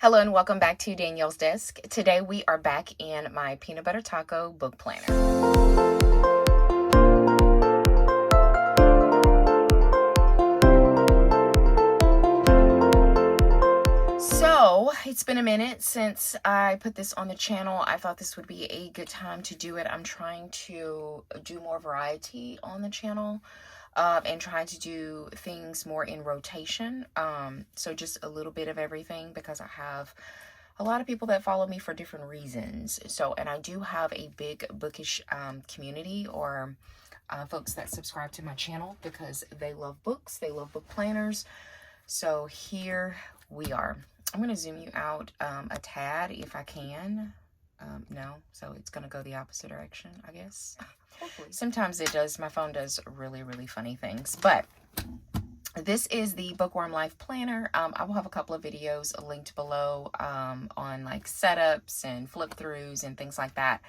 Hello and welcome back to Danielle's Desk. Today we are back in my peanut butter taco book planner. So it's been a minute since I put this on the channel. I thought this would be a good time to do it. I'm trying to do more variety on the channel. And trying to do things more in rotation. So just a little bit of everything because I have a lot of people that follow me for different reasons. So, and I do have a big bookish community or folks that subscribe to my channel because they love books, they love book planners. So here we are. I'm going to zoom you out a tad if I can. No, so it's going to go the opposite direction, I guess. Hopefully. Sometimes it does. My phone does really, really funny things. But this is the Bookworm Life Planner. I will have a couple of videos linked below on like setups and flip throughs and things like that.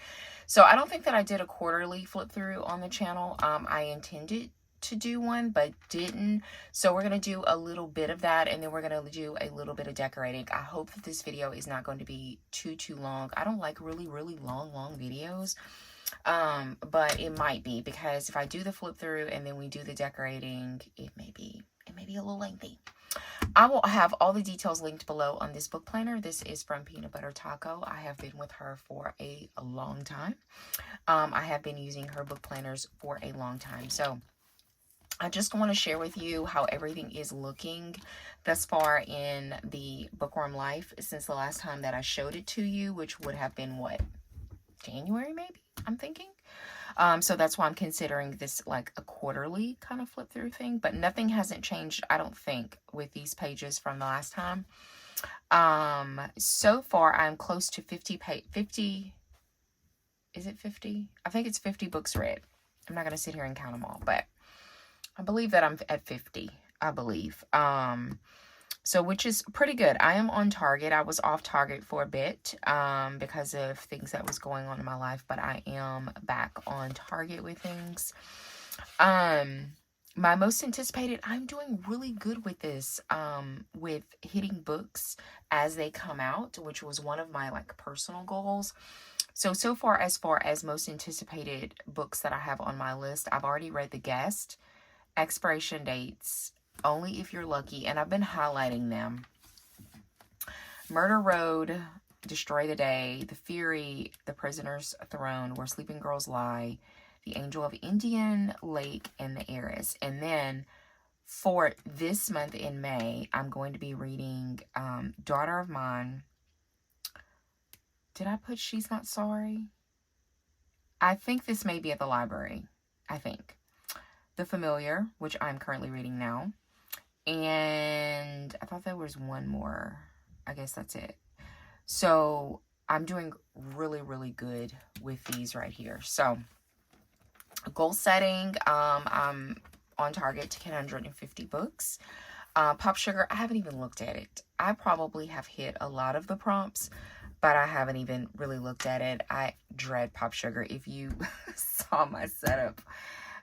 So I don't think that I did a quarterly flip through on the channel. I intended to do one but didn't, so we're going to do a little bit of that, and then we're going to do a little bit of decorating. I hope that this video is not going to be too long. I don't like really long videos, but it might be, because if I do the flip through and then we do the decorating, it may be a little lengthy. I will have all the details linked below on this book planner. This is from Peanut Butter Taco. I have been with her for a long time. I have been using her book planners for a long time, so I just want to share with you how everything is looking thus far in the Bookworm Life since the last time that I showed it to you, which would have been, what, January maybe, I'm thinking. So that's why I'm considering this like a quarterly kind of flip through thing, but nothing hasn't changed, I don't think, with these pages from the last time. So far I'm close to 50, is it 50? I think it's 50 books read. I'm not going to sit here and count them all, but I believe that I'm at 50, I believe. So which is pretty good. I am on target. I was off target for a bit because of things that was going on in my life, but I am back on target with things. My most anticipated, I'm doing really good with this, with hitting books as they come out, which was one of my like personal goals. So far as most anticipated books that I have on my list, I've already read The Guest, expiration dates, Only If You're Lucky, and I've been highlighting them. Murder Road, Destroy the Day, The Fury, The Prisoner's Throne, Where Sleeping Girls Lie, The Angel of Indian Lake, and The Heiress. And then for this month in May, I'm going to be reading Daughter of Mine. Did I put She's Not Sorry? I think this may be at the library. I think. The Familiar, which I'm currently reading now. And I thought there was one more. I guess that's it. So I'm doing really good with these right here. So goal setting, I'm on target to 150 books. Pop Sugar, I haven't even looked at it. I probably have hit a lot of the prompts, but I haven't even really looked at it. I dread Pop Sugar. If you saw my setup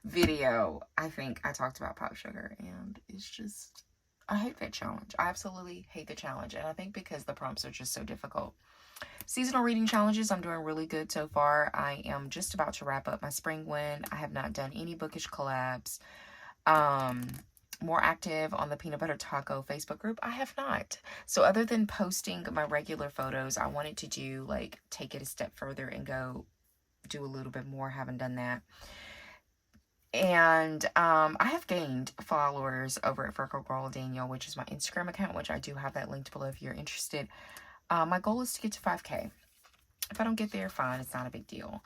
video, I think I talked about Pop Sugar, and it's just, I hate that challenge. I absolutely hate the challenge, and I think because the prompts are just so difficult. Seasonal reading challenges, I'm doing really good so far. I am just about to wrap up my spring one. I have not done any Bookish collabs. More active on the Peanut Butter Taco Facebook group, I have not. So other than posting my regular photos, I wanted to do, like, take it a step further and go do a little bit more. Haven't done that. And I have gained followers over at Virgo Girl Danielle, which is my Instagram account, which I do have that linked below if you're interested. My goal is to get to 5K. If I don't get there, fine, it's not a big deal.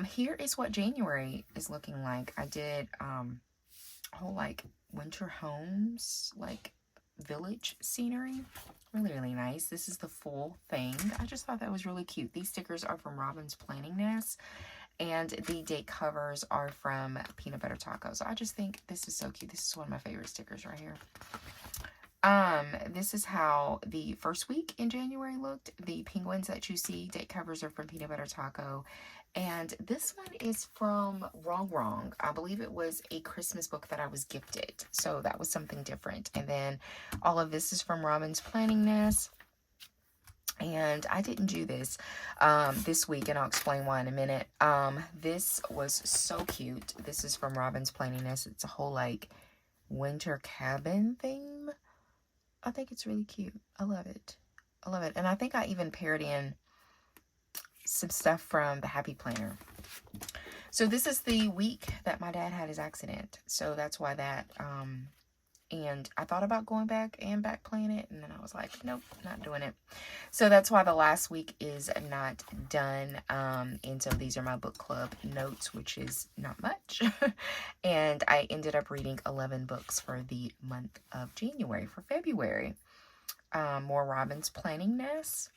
Here is what January is looking like. I did a whole like winter homes, like village scenery. Really nice. This is the full thing. I just thought that was really cute. These stickers are from Robin's Planning Nest, and the date covers are from Peanut Butter Taco. So I just think this is so cute. This is one of my favorite stickers right here. This is how the first week in January looked. The penguins that you see, date covers are from Peanut Butter Taco. And this one is from Wrong. I believe it was a Christmas book that I was gifted. So that was something different. And then all of this is from Robin's Planning Nest. And I didn't do this this week, and I'll explain why in a minute. This was so cute. This is from Robin's Planning Nest. It's a whole like winter cabin theme. I think it's really cute. I love it. I love it. And I think I even paired in some stuff from the Happy Planner. So this is the week that my dad had his accident. So that's why that, and I thought about going back and back playing it. And then I was like, nope, not doing it. So that's why the last week is not done. And so these are my book club notes, which is not much. And I ended up reading 11 books for the month of January. For February, more Robin's Planning Nest.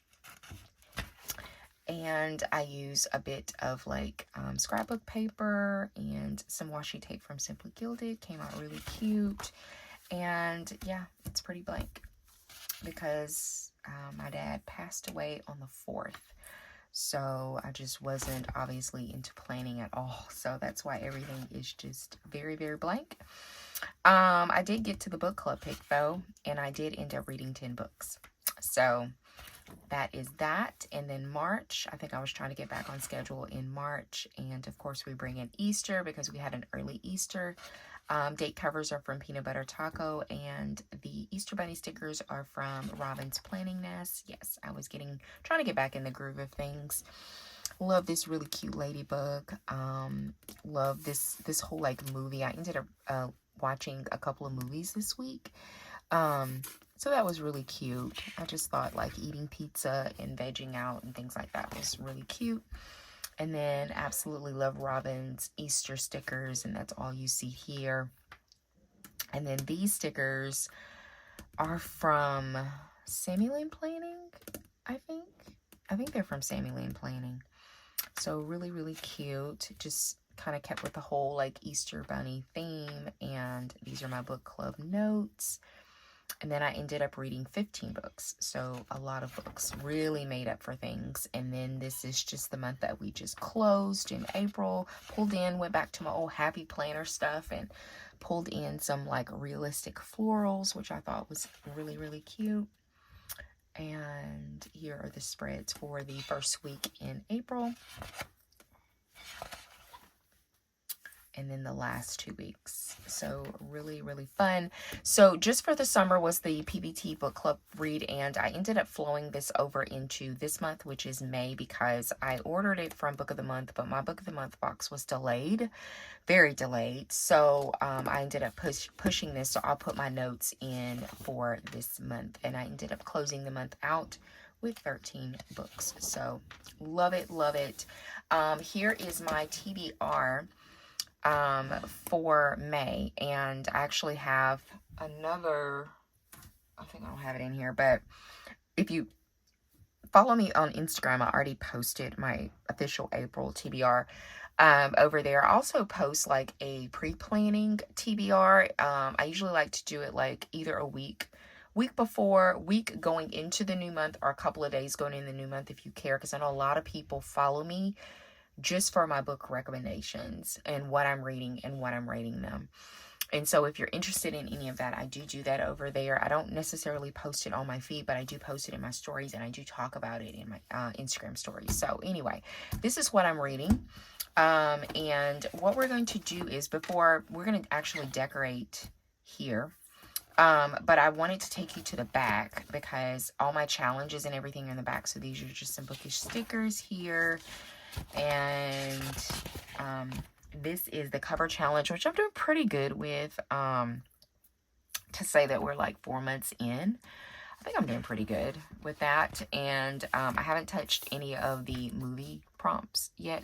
And I use a bit of like scrapbook paper and some washi tape from Simply Gilded. Came out really cute. And yeah, it's pretty blank because my dad passed away on the 4th. So I just wasn't obviously into planning at all. So that's why everything is just very, very blank. I did get to the book club pick though, and I did end up reading 10 books. So that is that. And then March, I think I was trying to get back on schedule in March. And of course we bring in Easter because we had an early Easter. Date covers are from Peanut Butter Taco, and the Easter Bunny stickers are from Robin's Planning Nest. Yes, I was trying to get back in the groove of things. Love this really cute ladybug. Love this whole like movie. I ended up watching a couple of movies this week. So that was really cute. I just thought like eating pizza and vegging out and things like that was really cute. And then absolutely love Robin's Easter stickers, and that's all you see here. And then these stickers are from Sammy Lane Planning, I think. I think they're from Sammy Lane Planning. So really, really cute. Just kind of kept with the whole like Easter Bunny theme. And these are my book club notes. And then I ended up reading 15 books. So a lot of books, really made up for things. And then this is just the month that we just closed in April. Pulled in, went back to my old Happy Planner stuff and pulled in some like realistic florals, which I thought was really, really cute. And here are the spreads for the first week in April. And then the last 2 weeks. So really, really fun. So just for the summer was the PBT book club read, and I ended up flowing this over into this month, which is May, because I ordered it from Book of the Month, but my Book of the Month box was delayed, very delayed. So I ended up pushing this, so I'll put my notes in for this month, and I ended up closing the month out with 13 books. So love it, love it. Here is my TBR for May, and I actually have another, I think I don't have it in here, but if you follow me on Instagram, I already posted my official April TBR over there. I also post like a pre-planning TBR. I usually like to do it like either a week before, week going into the new month, or a couple of days going in the new month if you care, because I know a lot of people follow me just for my book recommendations and what I'm reading and what I'm rating them. And so if you're interested in any of that, I do that over there. I don't necessarily post it on my feed, but I do post it in my stories, and I do talk about it in my Instagram stories. So anyway, this is what I'm reading. And what we're going to do is, before we're going to actually decorate here, but I wanted to take you to the back because all my challenges and everything are in the back. So these are just some Bookish stickers here. And this is the cover challenge, which I'm doing pretty good with. To say that we're like 4 months in, I think I'm doing pretty good with that. And I haven't touched any of the movie prompts yet.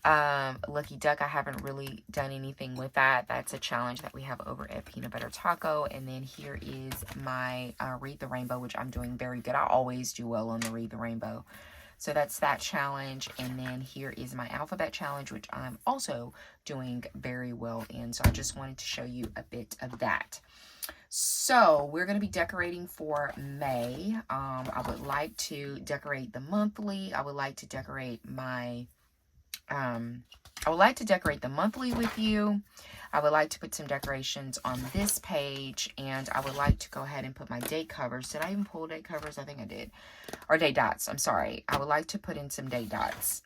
Lucky Duck, I haven't really done anything with that. That's a challenge that we have over at Peanut Butter Taco. And then here is my Read the Rainbow, which I'm doing very good. I always do well on the Read the Rainbow. So that's that challenge. And then here is my alphabet challenge, which I'm also doing very well in. So I just wanted to show you a bit of that. So we're going to be decorating for May. I would like to decorate the monthly. I would like to decorate my I would like to decorate the monthly with you. I would like to put some decorations on this page, and I would like to go ahead and put my date covers. Did I even pull date covers? I think I did. Or date dots, I'm sorry. I would like to put in some date dots.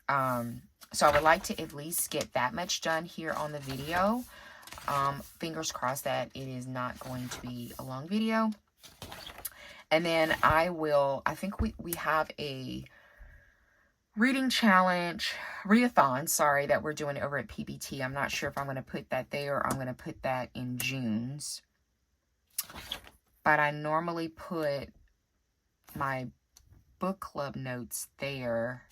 So I would like to at least get that much done here on the video. Fingers crossed that it is not going to be a long video. And then I think we have a reading challenge, readathon, sorry, that we're doing over at PBT. I'm not sure if I'm going to put that there or I'm going to put that in June's. But I normally put my book club notes there.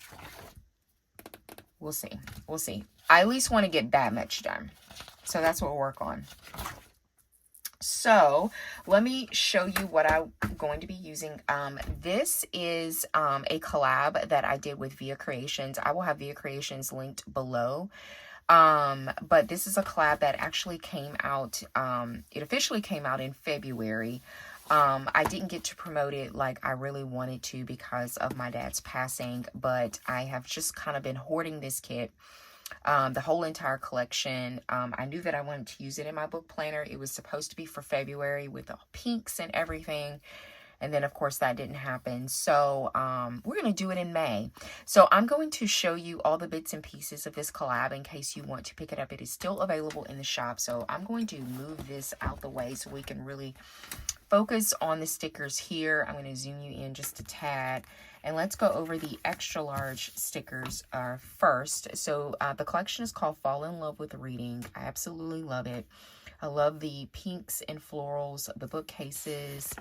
We'll see. We'll see. I at least want to get that much done. So that's what we'll work on. So let me show you what I'm going to be using. This is a collab that I did with Via Creations. I will have Via Creations linked below. But this is a collab that actually came out, it officially came out in February. I didn't get to promote it like I really wanted to because of my dad's passing, but I have just kind of been hoarding this kit. The whole entire collection. I knew that I wanted to use it in my book planner. It was supposed to be for February with the pinks and everything. And then, of course, that didn't happen. So we're going to do it in May. So I'm going to show you all the bits and pieces of this collab in case you want to pick it up. It is still available in the shop. So I'm going to move this out the way so we can really focus on the stickers here. I'm going to zoom you in just a tad. And let's go over the extra large stickers first. So the collection is called Fall in Love with Reading. I absolutely love it. I love the pinks and florals, the bookcases.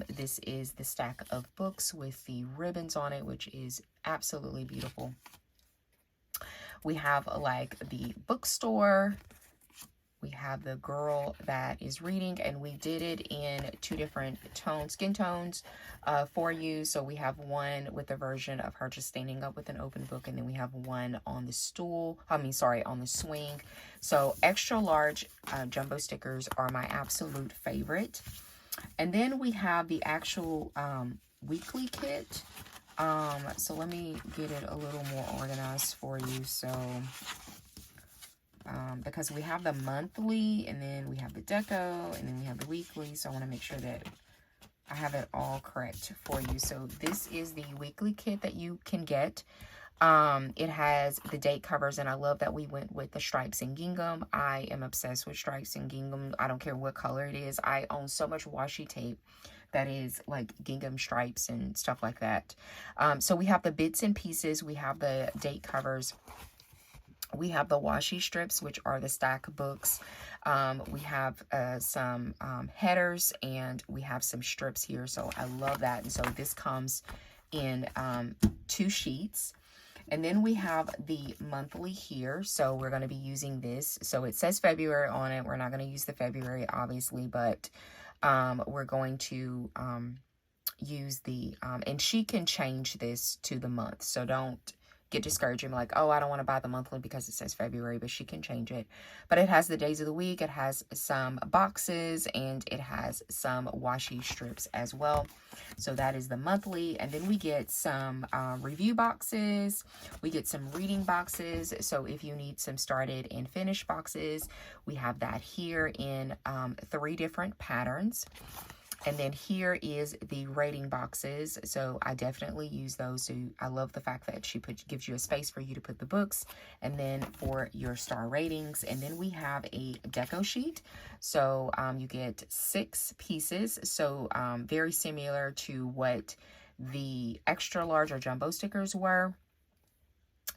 This is the stack of books with the ribbons on it, which is absolutely beautiful. We have like the bookstore. We have the girl that is reading, and we did it in 2 different skin tones for you. So we have one with a version of her just standing up with an open book, and then we have one on the stool. On the swing. So extra large jumbo stickers are my absolute favorite. And then we have the actual weekly kit. So let me get it a little more organized for you. So because we have the monthly, and then we have the deco, and then we have the weekly. So I want to make sure that I have it all correct for you. So this is the weekly kit that you can get. It has the date covers, and I love that we went with the stripes and gingham. I am obsessed with stripes and gingham. I don't care what color it is. I own so much washi tape that is like gingham stripes and stuff like that. So we have the bits and pieces. We have the date covers. We have the washi strips, which are the stack books. We have some headers, and we have some strips here. So I love that. And so this comes in 2 sheets. And then we have the monthly here. So we're going to be using this. So it says February on it. We're not going to use the February, obviously, but we're going to use the, and she can change this to the month. So don't get discouraged and be like, oh, I don't want to buy the monthly because it says February, but she can change it. But it has the days of the week, it has some boxes, and it has some washi strips as well. So that is the monthly. And then we get some review boxes, we get some reading boxes. So if you need some started and finished boxes, we have that here in 3 different patterns. And then here is the rating boxes. So I definitely use those. So I love the fact that she gives you a space for you to put the books, and then for your star ratings. And then we have a deco sheet. So you get 6 pieces. So very similar to what the extra large or jumbo stickers were,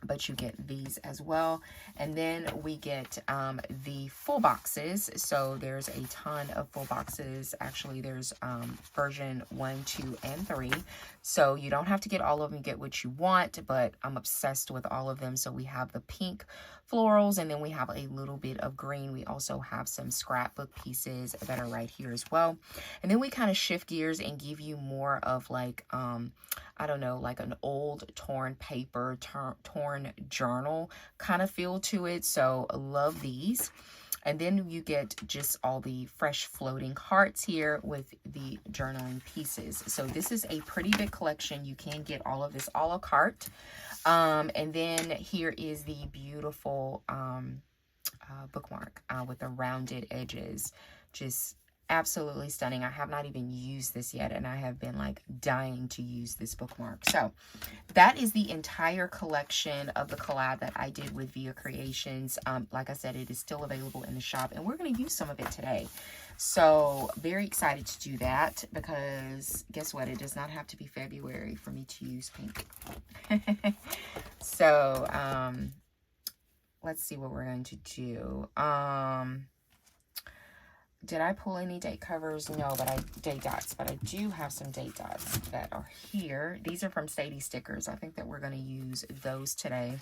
but you get these as well. And then we get the full boxes. So there's a ton of full boxes. Actually, there's version 1, 2, and 3. So you don't have to get all of them, get what you want, but I'm obsessed with all of them. So we have the pink florals, and then we have a little bit of green. We also have some scrapbook pieces that are right here as well. And then we kind of shift gears and give you more of like, I don't know, like an old torn paper, torn journal kind of feel to it. So I love these. And then you get just all the fresh floating hearts here with the journaling pieces. So this is a pretty big collection. You can get all of this a la carte. And then here is the beautiful bookmark with the rounded edges. Just absolutely stunning. I have not even used this yet, and I have been like dying to use this bookmark. So that is the entire collection of the collab that I did with Via Creations. Like I said, it is still available in the shop, and we're going to use some of it today. So very excited to do that, because guess what? It does not have to be February for me to use pink. So let's see what we're going to do. Did I pull any date covers? No, but date dots, but I do have some date dots that are here. These are from Sadie Stickers. I think that we're going to use those today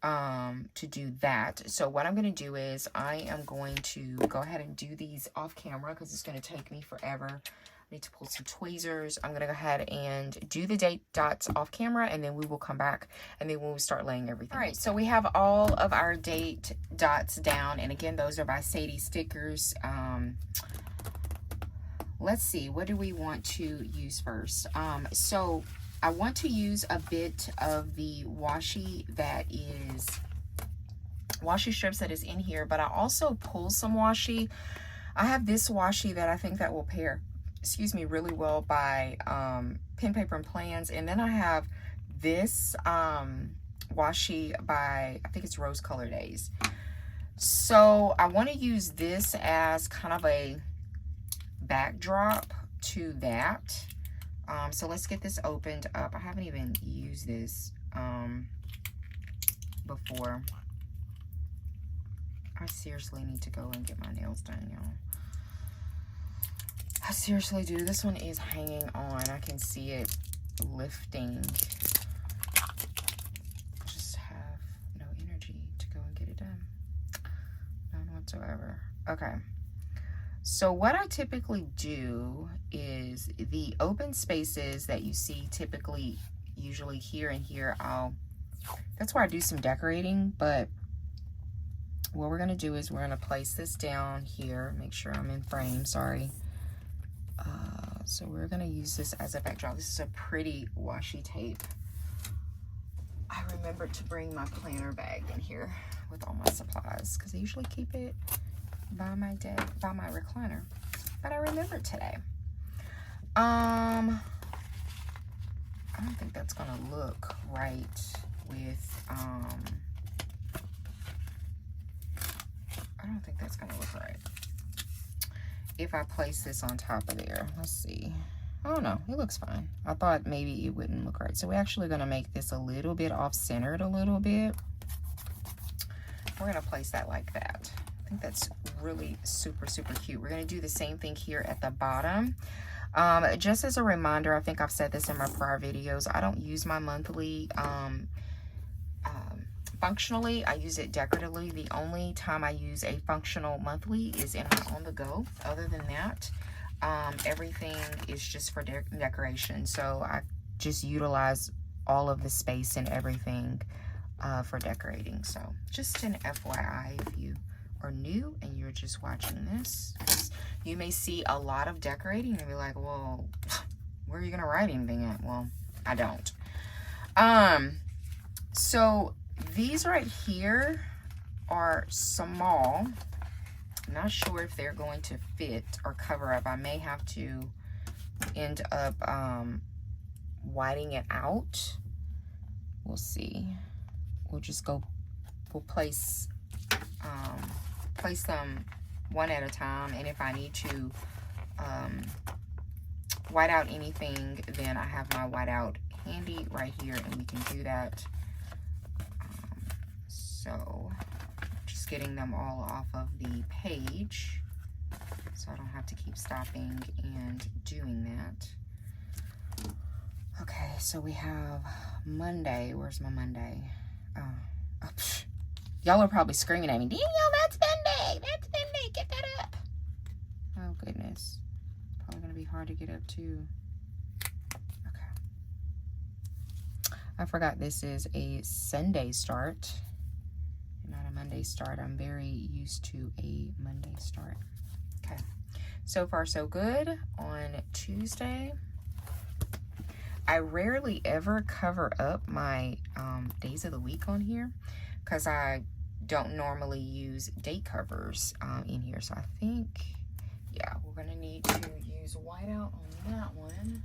to do that. So what I'm going to do is I am going to go ahead and do these off camera, because it's going to take me forever. I need to pull some tweezers. I'm going to go ahead and do the date dots off camera, and then we will come back, and then we'll start laying everything. All right, so we have all of our date dots down, and again, those are by Sadie Stickers. Let's see, what do we want to use first? So I want to use a bit of the washi strips that is in here, but I also pulled some washi. I have this washi that I think that will pair, excuse me, really well by Pen, Paper, and Plans. And then I have this washi by, I think it's Rose Color Days. So I want to use this as kind of a backdrop to that. So let's get this opened up. I haven't even used this before. I seriously need to go and get my nails done, y'all. I seriously do. This one is hanging on. I can see it lifting. Just have no energy to go and get it done. None whatsoever. Okay. So what I typically do is the open spaces that you see typically, usually here and here, that's where I do some decorating, but what we're going to do is we're going to place this down here. Make sure I'm in frame, sorry. So we're going to use this as a backdrop. This is a pretty washi tape. I remembered to bring my planner bag in here with all my supplies, because I usually keep it by my recliner. But I remembered today. I don't think that's going to look right with, I don't think that's going to look right if I place this on top of there. Let's see. I don't know. It looks fine. I thought maybe it wouldn't look right. So we're actually going to make this a little bit off-centered a little bit. We're going to place that like that. I think that's really super, super cute. We're going to do the same thing here at the bottom. Just as a reminder, I think I've said this in my prior videos, I don't use my monthly functionally. I use it decoratively. The only time I use a functional monthly is in my on the go. Other than that, everything is just for decoration. So I just utilize all of the space and everything for decorating. So just an FYI, if you are new and you're just watching this, you may see a lot of decorating and be like, well, where are you gonna write anything at? Well, I don't. So these right here are small. I'm not sure if they're going to fit or cover up. I may have to end up whiting it out. We'll see. We'll just go, we'll place them one at a time, and if I need to white out anything, then I have my whiteout handy right here, and we can do that. So just getting them all off of the page so I don't have to keep stopping and doing that. Okay, so we have Monday. Where's my Monday? Y'all are probably screaming at me, Danielle, that's Monday! That's Monday! Get that up! Oh, goodness. Probably going to be hard to get up, too. Okay. I forgot this is a Sunday start, not a Monday Monday start. I'm very used to a Monday start. Okay, so far so good. On Tuesday, I rarely ever cover up my days of the week on here because I don't normally use date covers in here. So I think, yeah, we're gonna need to use whiteout on that one.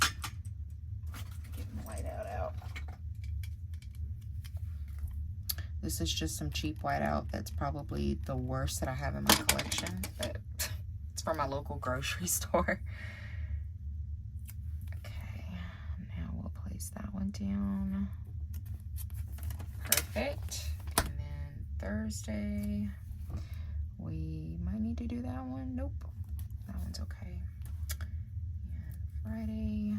Getting whiteout out. This is just some cheap whiteout. That's probably the worst that I have in my collection, but it's from my local grocery store. Okay, now we'll place that one down. Perfect. And then Thursday, we might need to do that one. Nope, that one's okay. And Friday.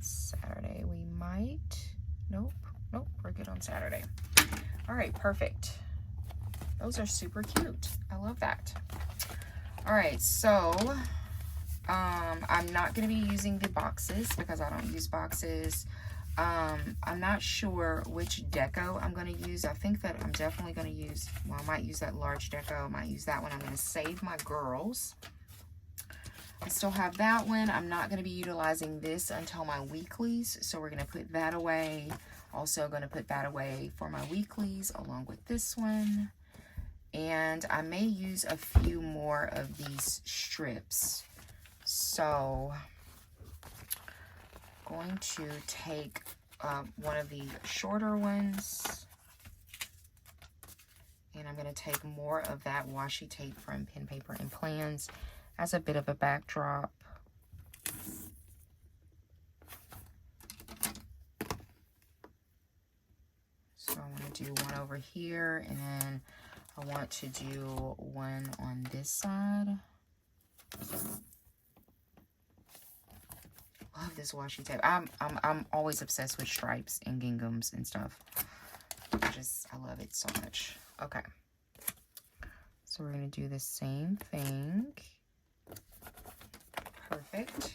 Saturday we might. Nope, we're good on Saturday. All right, perfect. Those are super cute. I love that. All right, so I'm not going to be using the boxes because I don't use boxes. I'm not sure which deco I'm going to use. I think that I'm definitely going to use, well, I might use that large deco. I might use that one. I'm going to save my girls. I still have that one. I'm not going to be utilizing this until my weeklies, so we're going to put that away. Also going to put that away for my weeklies along with this one. And I may use a few more of these strips. So I'm going to take one of the shorter ones, and I'm going to take more of that washi tape from Pen, Paper, and Plans as a bit of a backdrop. So I want to do one over here, and then I want to do one on this side. Love this washi tape. I'm always obsessed with stripes and ginghams and stuff. I love it so much. Okay. So we're gonna do the same thing. Perfect.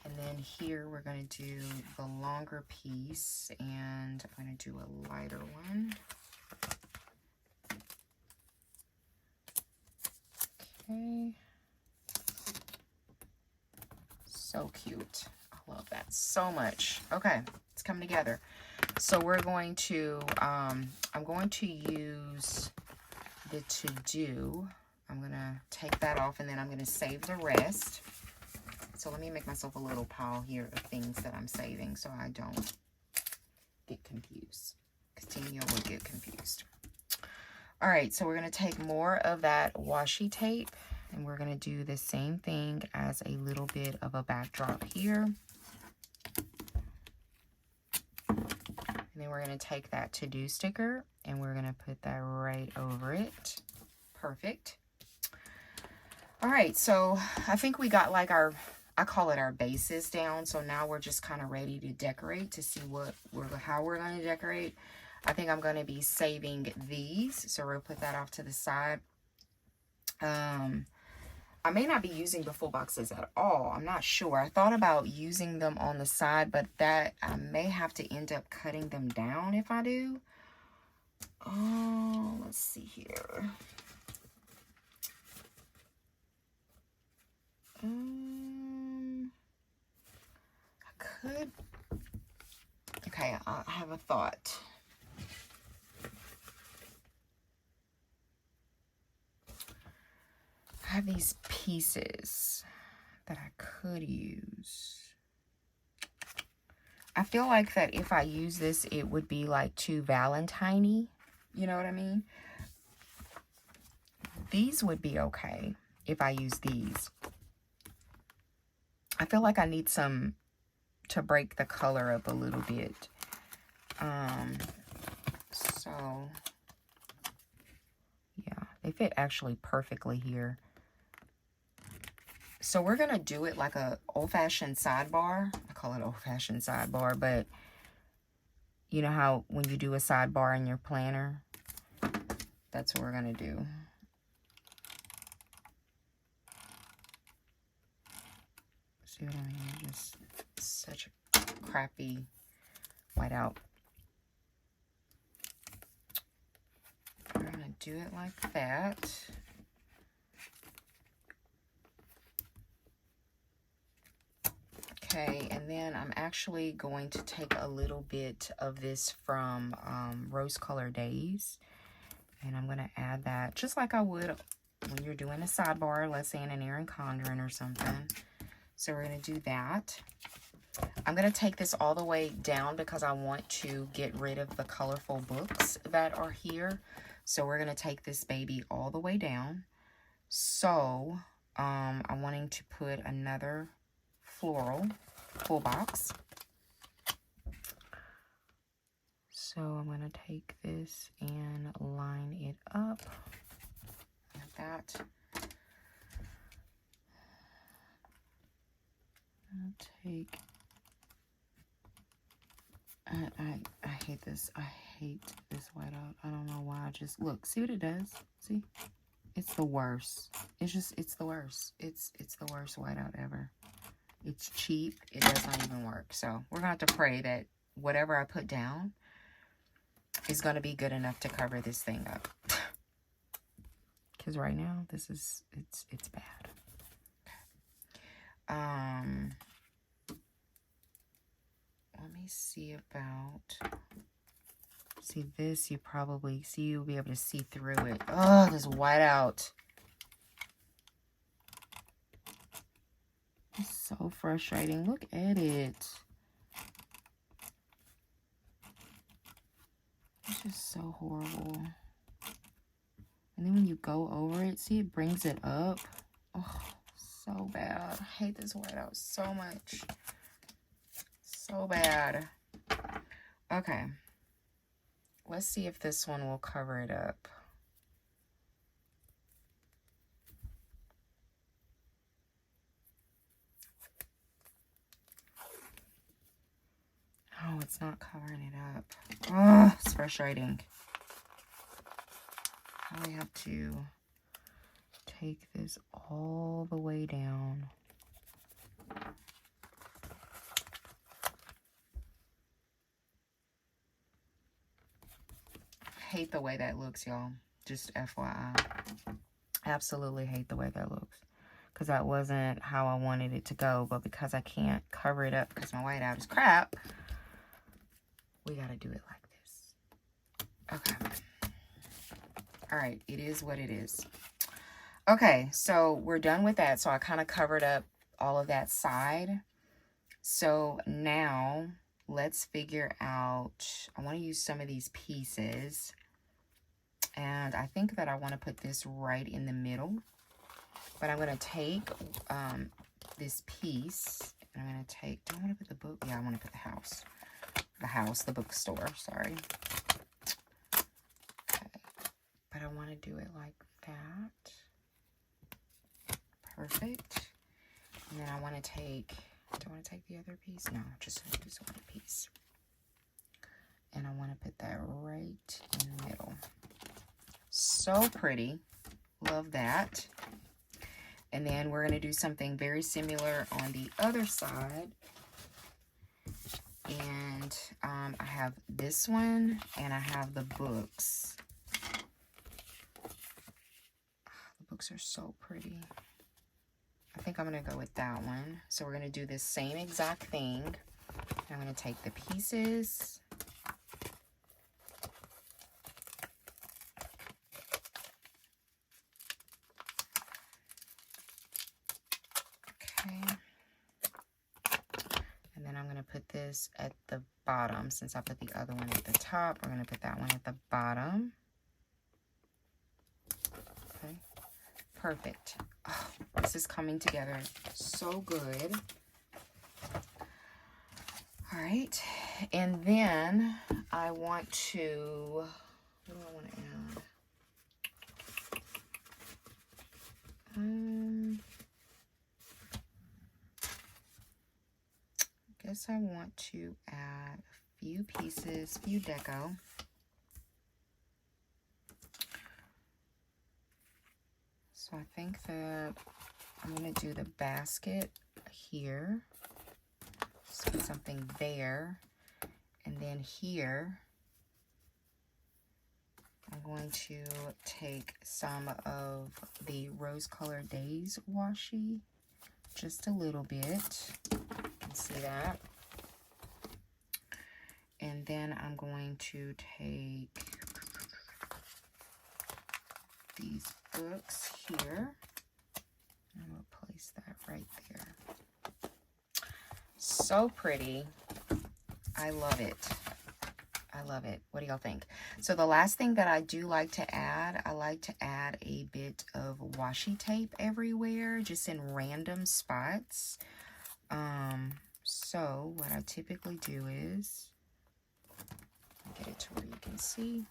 And then here we're going to do the longer piece, and I'm going to do a lighter one. Okay. So cute. I love that so much. Okay, it's coming together. So we're going to, I'm going to use the to-do. I'm going to take that off, and then I'm going to save the rest. So let me make myself a little pile here of things that I'm saving so I don't get confused, because Danielle will get confused. All right, so we're going to take more of that washi tape, and we're going to do the same thing as a little bit of a backdrop here. And then we're going to take that to-do sticker, and we're going to put that right over it. Perfect. All right, so I think we got like our, I call it our bases down. So now we're just kind of ready to decorate, to see how we're going to decorate. I think I'm going to be saving these. So we'll put that off to the side. I may not be using the full boxes at all. I'm not sure. I thought about using them on the side, but that I may have to end up cutting them down if I do. Oh, let's see here. I could. Okay, I have a thought. I have these pieces that I could use. I feel like that if I use this, it would be like too Valentine-y. You know what I mean? These would be okay if I use these. I feel like I need some to break the color up a little bit. So yeah, they fit actually perfectly here. So we're gonna do it like a old-fashioned sidebar. I call it old-fashioned sidebar, but you know how when you do a sidebar in your planner, that's what we're gonna do. See what I mean? Just such a crappy white out. We're going to do it like that. Okay, and then I'm actually going to take a little bit of this from Rose Color Days. And I'm going to add that just like I would when you're doing a sidebar, let's say in an Erin Condren or something. So we're going to do that. I'm going to take this all the way down because I want to get rid of the colorful books that are here. So we're going to take this baby all the way down. So I'm wanting to put another floral full box. So I'm going to take this and line it up like that. I'll take, I hate this. I hate this whiteout. I don't know why. I just, look, see what it does? See? It's the worst. It's the worst. It's the worst whiteout ever. It's cheap. It does not even work. So we're going to have to pray that whatever I put down is going to be good enough to cover this thing up. Because right now, this is, it's bad. Let me see about, see this, you probably, see, you'll be able to see through it. Oh, this whiteout. It's so frustrating. Look at it. It's just so horrible. And then when you go over it, see, it brings it up. Oh, so bad. I hate this whiteout so much. So bad. Okay. Let's see if this one will cover it up. Oh, it's not covering it up. Oh, it's frustrating. I have to take this all the way down. I hate the way that looks, y'all. Just FYI. Absolutely hate the way that looks. Because that wasn't how I wanted it to go. But because I can't cover it up because my whiteout is crap, we got to do it like this. Okay. All right. It is what it is. Okay. So we're done with that. So I kind of covered up all of that side. So now let's figure out, I want to use some of these pieces. And I think that I want to put this right in the middle. But I'm going to take this piece. And I'm going to take, do I want to put the book? Yeah, I want to put the bookstore, sorry. Okay. But I want to do it like that. Perfect. And then I want to take, do I want to take the other piece? No, just use one piece. And I want to put that right in the middle. So pretty. Love that. And then we're going to do something very similar on the other side. And I have this one and I have the books. The books are so pretty. I think I'm going to go with that one. So we're going to do this same exact thing. I'm going to take the pieces. Put this at the bottom. Since I put the other one at the top, we're going to put that one at the bottom. Okay, perfect. Oh, this is coming together so good. All right, and then I want to, what do I want to add? I guess I want to add a few pieces, few deco. So I think that I'm going to do the basket here. Just put something there. And then here, I'm going to take some of the Rose Colored Days washi, just a little bit. You can see that. And then I'm going to take these books here. I'm going to place that right there. So pretty. I love it. I love it. What do y'all think? So the last thing that I do like to add, I like to add a bit of washi tape everywhere, just in random spots. So what I typically do is, get it to where you can see.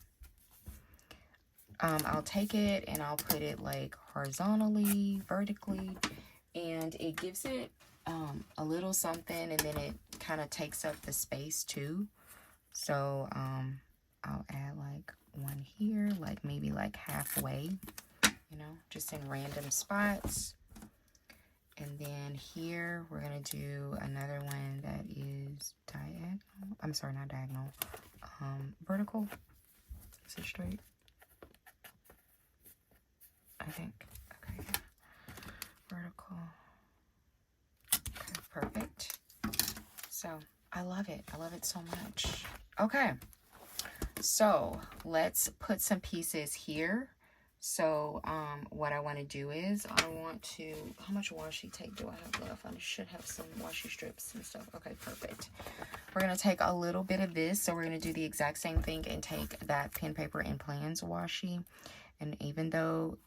I'll take it and I'll put it like horizontally, vertically, and it gives it a little something, and then it kind of takes up the space too. So I'll add like one here, like maybe like halfway, you know, just in random spots. And then here we're gonna do another one that is diagonal. I'm sorry, not diagonal. Vertical. Is it straight? I think. Okay. Vertical. Okay, perfect. So I love it. I love it so much. Okay. So let's put some pieces here. So what I want to do is I want to, how much washi tape do I have left? I should have some washi strips and stuff. Okay, perfect. We're going to take a little bit of this. So we're going to do the exact same thing and take that pen, paper, and plans washi. And even though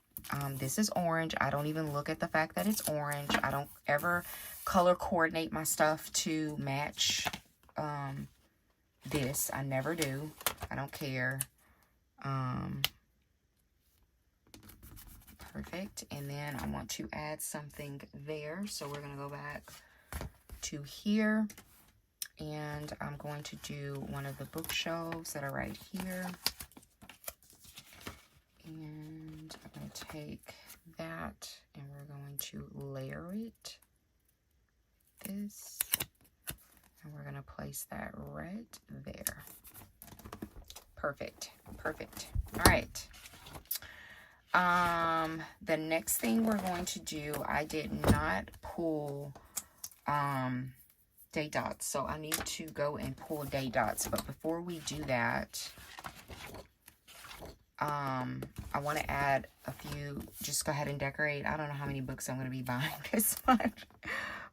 this is orange, I don't even look at the fact that it's orange. I don't ever color coordinate my stuff to match this. I never do. I don't care. Perfect. And then I want to add something there. So we're going to go back to here. And I'm going to do one of the bookshelves that are right here. And I'm going to take that and we're going to layer it. This. And we're going to place that right there. Perfect. Perfect. All right. The next thing we're going to do, I did not pull day dots, so I need to go and pull day dots. But before we do that, I want to add a few, just go ahead and decorate. I don't know how many books I'm going to be buying this month,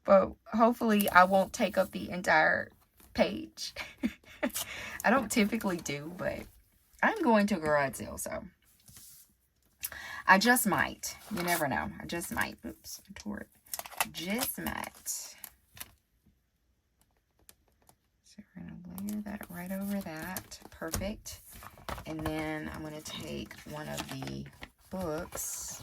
but hopefully I won't take up the entire page. I don't typically do, but I'm going to a garage sale, so I just might. You never know. I just might. Oops, I tore it. Just might. So we're going to layer that right over that. Perfect. And then I'm going to take one of the books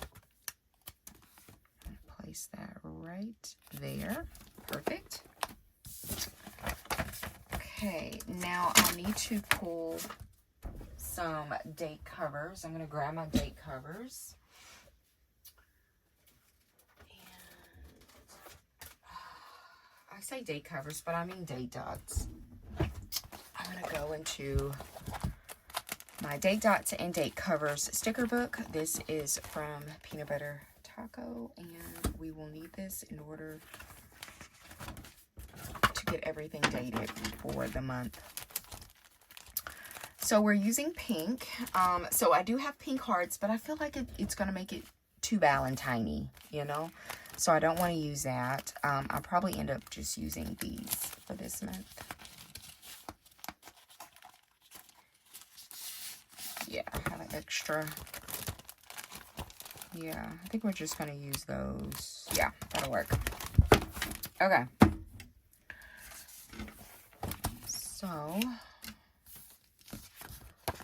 and place that right there. Perfect. Okay, now I need to pull some date covers. I'm going to grab my date covers. And I say date covers, but I mean date dots. I'm going to go into my date dots and date covers sticker book. This is from Peanut Butter Taco, and we will need this in order to get everything dated for the month. So we're using pink. So I do have pink hearts, but I feel like it's going to make it too Valentine-y, you know? So I don't want to use that. I'll probably end up just using these for this month. Yeah, I have an extra. Yeah, I think we're just going to use those. Yeah, that'll work. Okay. So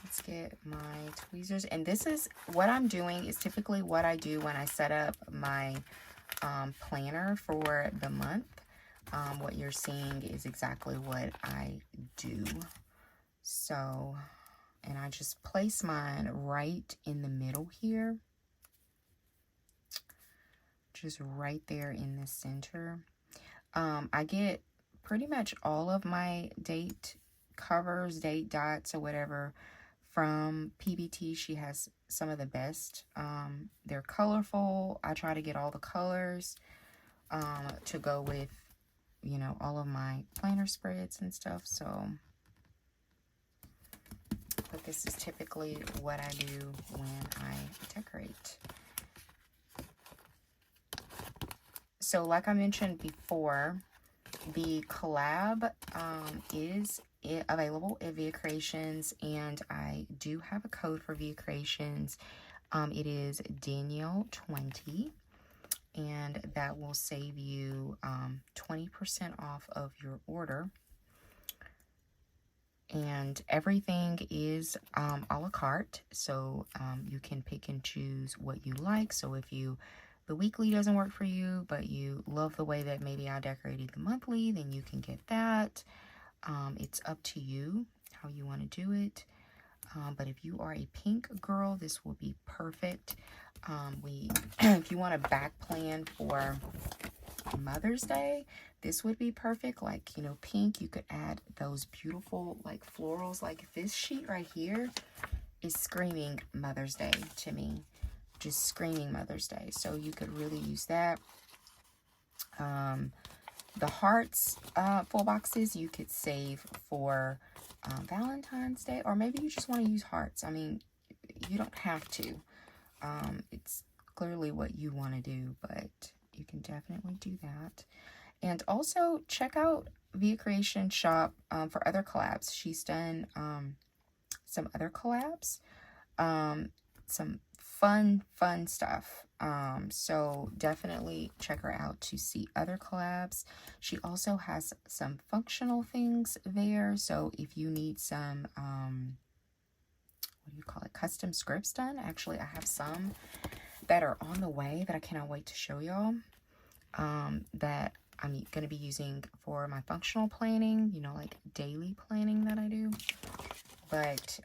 let's get my tweezers. And this is what I'm doing is typically what I do when I set up my planner for the month. What you're seeing is exactly what I do. So, and I just place mine right in the middle here. Just right there in the center. I get pretty much all of my date covers, date dots, or whatever from PBT. She has some of the best. They're colorful. I try to get all the colors to go with, you know, all of my planner spreads and stuff. So, but this is typically what I do when I decorate. So like I mentioned before, the collab is available at Via Creations, and I do have a code for Via Creations. It is Danielle 20, and that will save you 20% off of your order. And everything is a la carte, so you can pick and choose what you like. So if the weekly doesn't work for you, but you love the way that maybe I decorated the monthly, then you can get that. It's up to you how you want to do it. But if you are a pink girl, this will be perfect. If you want a back plan for Mother's Day, this would be perfect. Like, you know, pink, you could add those beautiful like florals. Like this sheet right here is screaming Mother's Day to me. Just screaming Mother's Day. So you could really use that. The hearts full boxes you could save for Valentine's Day, or maybe you just want to use hearts. I mean, you don't have to. It's clearly what you want to do, but you can definitely do that. And also check out Via Creation Shop for other collabs. She's done some other collabs, some fun stuff. So definitely check her out to see other collabs. She also has some functional things there. So if you need some, what do you call it? Custom scripts done. Actually, I have some that are on the way that I cannot wait to show y'all. That I'm going to be using for my functional planning, you know, like daily planning that I do. But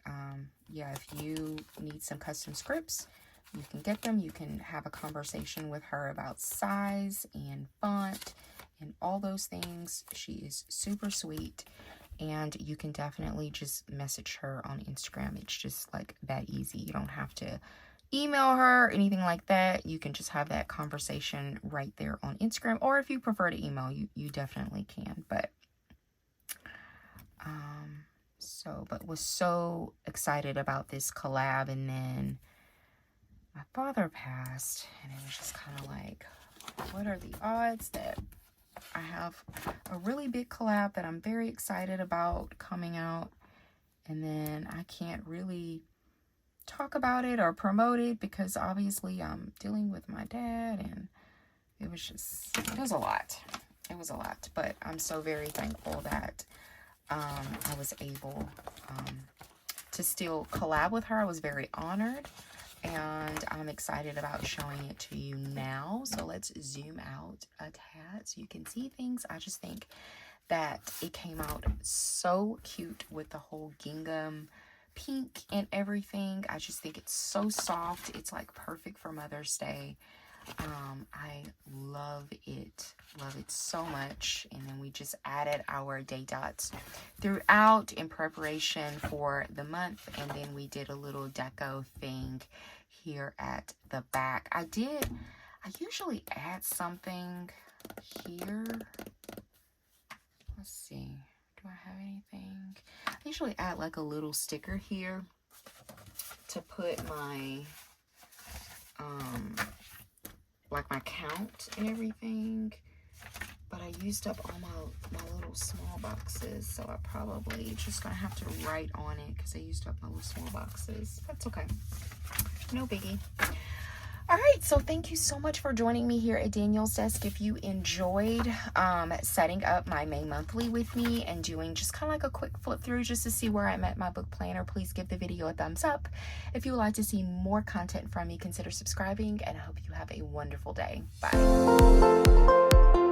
yeah, if you need some custom scripts, you can get them. You can have a conversation with her about size and font and all those things. She is super sweet, and you can definitely just message her on Instagram. It's just like that easy. You don't have to email her or anything like that. You can just have that conversation right there on Instagram, or if you prefer to email, you definitely can. But but was so excited about this collab, and then my father passed, and it was just kind of like, what are the odds that I have a really big collab that I'm very excited about coming out, and then I can't really talk about it or promote it because obviously I'm dealing with my dad, and it was a lot. It was a lot, but I'm so very thankful that I was able to still collab with her. I was very honored, and I'm excited about showing it to you now. So let's zoom out a tad so you can see things. I just think that it came out so cute with the whole gingham pink and everything. I just think it's so soft. It's like perfect for Mother's Day. I love it so much. And then we just added our day dots throughout in preparation for the month, and then we did a little deco thing here at the back. I usually add something here. Let's see, do I have anything? I usually add like a little sticker here to put my like my count and everything, but I used up all my little small boxes, so I probably just gonna have to write on it because I used up my little small boxes. That's okay, no biggie. All right, so thank you so much for joining me here at Danielle's Desk. If you enjoyed setting up my May monthly with me and doing just kind of like a quick flip through just to see where I'm at my book planner, please give the video a thumbs up. If you would like to see more content from me, consider subscribing, and I hope you have a wonderful day. Bye.